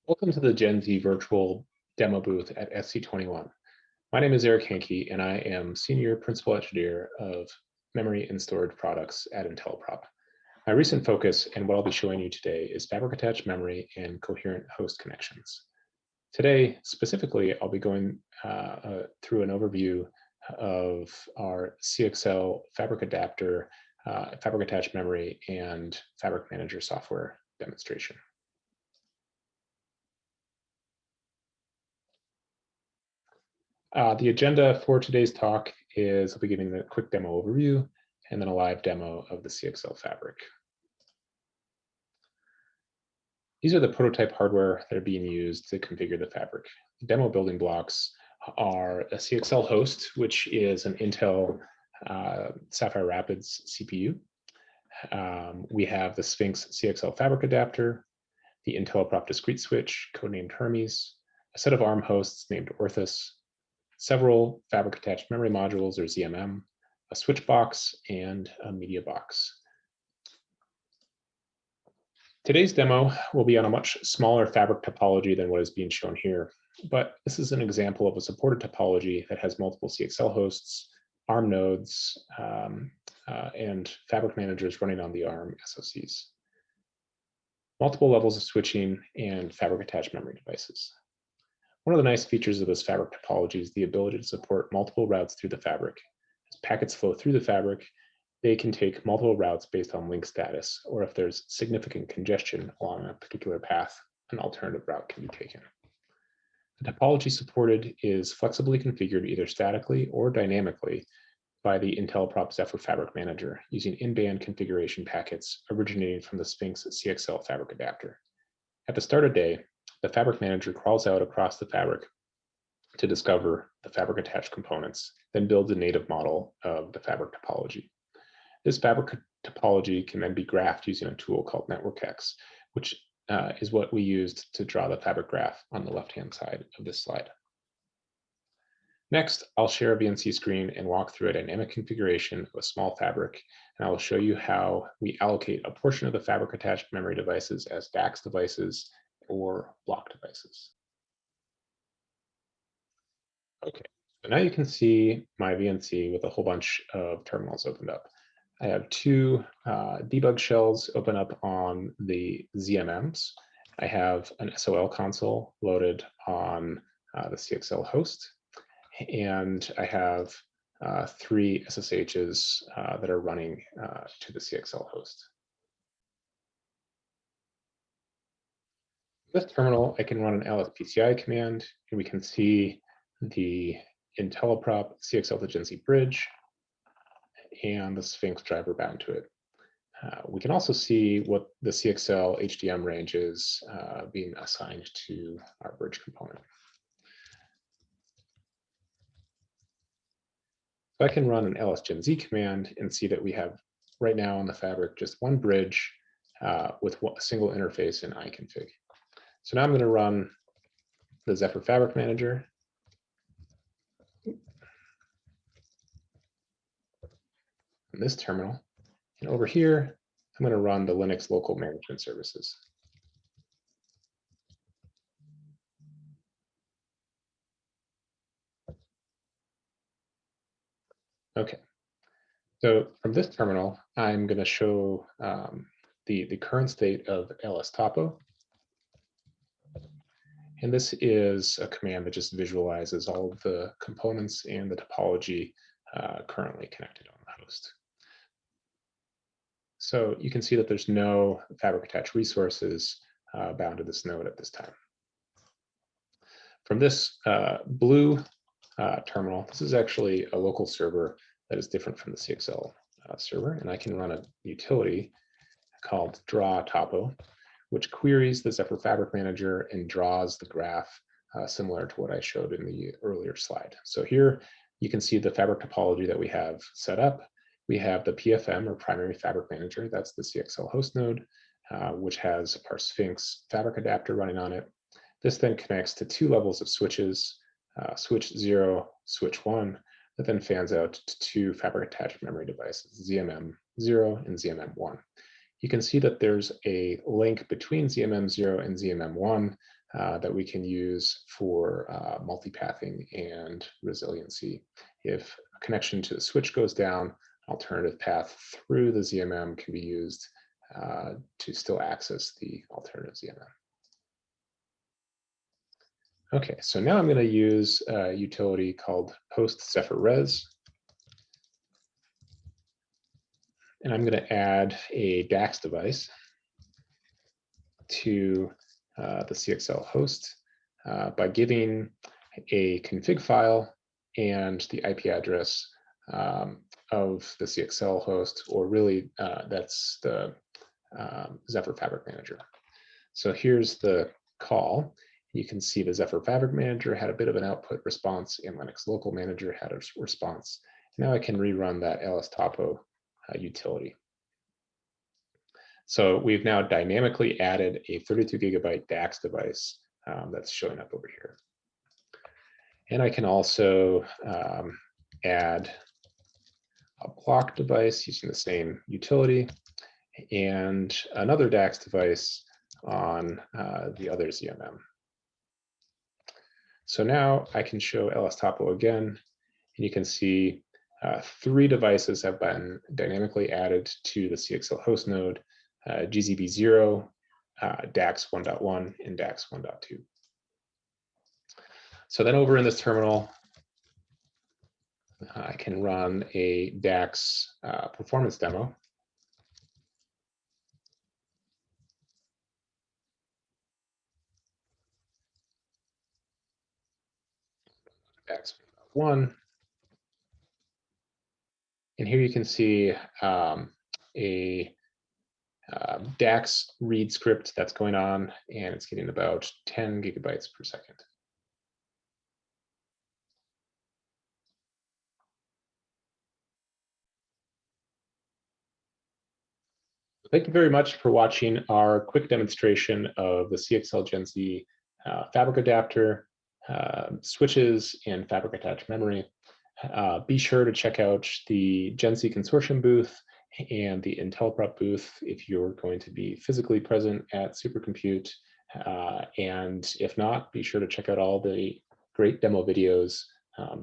Welcome to the Gen Z virtual demo booth at SC21. My name is Erich Hanke, and I am Senior Principal Engineer of Memory and Storage Products at IntelliProp. My recent focus and what I'll be showing you today is fabric-attached memory and coherent host connections. Today, specifically, I'll be going through an overview of our CXL fabric adapter, fabric-attached memory, and fabric manager software demonstration. The agenda for today's talk is I'll be giving a quick demo overview and then a live demo of the CXL fabric. These are the prototype hardware that are being used to configure the fabric. The demo building blocks are a CXL host, which is an Intel Sapphire Rapids CPU. We have the Sphinx CXL fabric adapter, the IntelliProp discrete switch, codenamed Hermes, a set of ARM hosts named Orthus, several fabric-attached memory modules, or ZMM, a switch box, and a media box. Today's demo will be on a much smaller fabric topology than what is being shown here, but this is an example of a supported topology that has multiple CXL hosts, ARM nodes, and fabric managers running on the ARM SoCs. Multiple levels of switching and fabric-attached memory devices. One of the nice features of this fabric topology is the ability to support multiple routes through the fabric. As packets flow through the fabric, they can take multiple routes based on link status, or if there's significant congestion along a particular path, an alternative route can be taken. The topology supported is flexibly configured either statically or dynamically by the IntelliProp Zephyr Fabric Manager using in-band configuration packets originating from the Sphinx CXL fabric adapter. At the start of day, the fabric manager crawls out across the fabric to discover the fabric attached components, then builds a native model of the fabric topology. This fabric topology can then be graphed using a tool called NetworkX, which is what we used to draw the fabric graph on the left-hand side of this slide. Next, I'll share a VNC screen and walk through a dynamic configuration of a small fabric, and I will show you how we allocate a portion of the fabric attached memory devices as DAX devices or block devices. Okay, so now you can see my VNC with a whole bunch of terminals opened up. I have two debug shells open up on the ZMMs. I have an SOL console loaded on the CXL host, and I have three SSHs that are running to the CXL host. This terminal, I can run an LSPCI command, and we can see the IntelliProp CXL to Gen Z bridge and the Sphinx driver bound to it. We can also see what the CXL HDM range is being assigned to our bridge component. So I can run an LSGenZ command and see that we have right now on the fabric just one bridge with a single interface in iconfig. So now I'm going to run the Zephyr Fabric Manager. In this terminal. And over here, I'm going to run the Linux local management services. Okay. So from this terminal, I'm going to show the current state of LSTopo. And this is a command that just visualizes all of the components and the topology currently connected on the host. So you can see that there's no fabric attached resources bound to this node at this time. From this blue terminal, this is actually a local server that is different from the CXL server, and I can run a utility called draw topo, which queries the Zephyr Fabric Manager and draws the graph similar to what I showed in the earlier slide. So here you can see the fabric topology that we have set up. We have the PFM, or Primary Fabric Manager, that's the CXL host node, which has our Sphinx fabric adapter running on it. This then connects to two levels of switches, switch 0, switch 1, that then fans out to two fabric attached memory devices, ZMM 0 and ZMM 1. You can see that there's a link between ZMM 0 and ZMM 1 that we can use for multipathing and resiliency. If a connection to the switch goes down, alternative path through the ZMM can be used to still access the alternative ZMM. Okay, so now I'm going to use a utility called PostZephyr Res. And I'm going to add a DAX device to the CXL host by giving a config file and the IP address of the CXL host, or really that's the Zephyr Fabric Manager. So here's the call. You can see the Zephyr Fabric Manager had a bit of an output response, and Linux Local Manager had a response. Now I can rerun that LSTopo utility. So we've now dynamically added a 32 gigabyte DAX device that's showing up over here. And I can also add a block device using the same utility and another DAX device on the other ZMM. So now I can show LSTopo again, and you can see 3 devices have been dynamically added to the CXL host node, GZB0, DAX 1.1, and DAX 1.2. So then over in this terminal, I can run a DAX performance demo. DAX 1. And here you can see a DAX read script that's going on, and it's getting about 10 gigabytes per second. Thank you very much for watching our quick demonstration of the CXL Gen Z fabric adapter, switches, and fabric attached memory. Be sure to check out the Gen Z Consortium booth and the IntelliProp booth if you're going to be physically present at Supercompute. And if not, be sure to check out all the great demo videos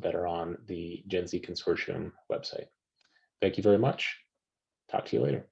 that are on the Gen Z Consortium website. Thank you very much. Talk to you later.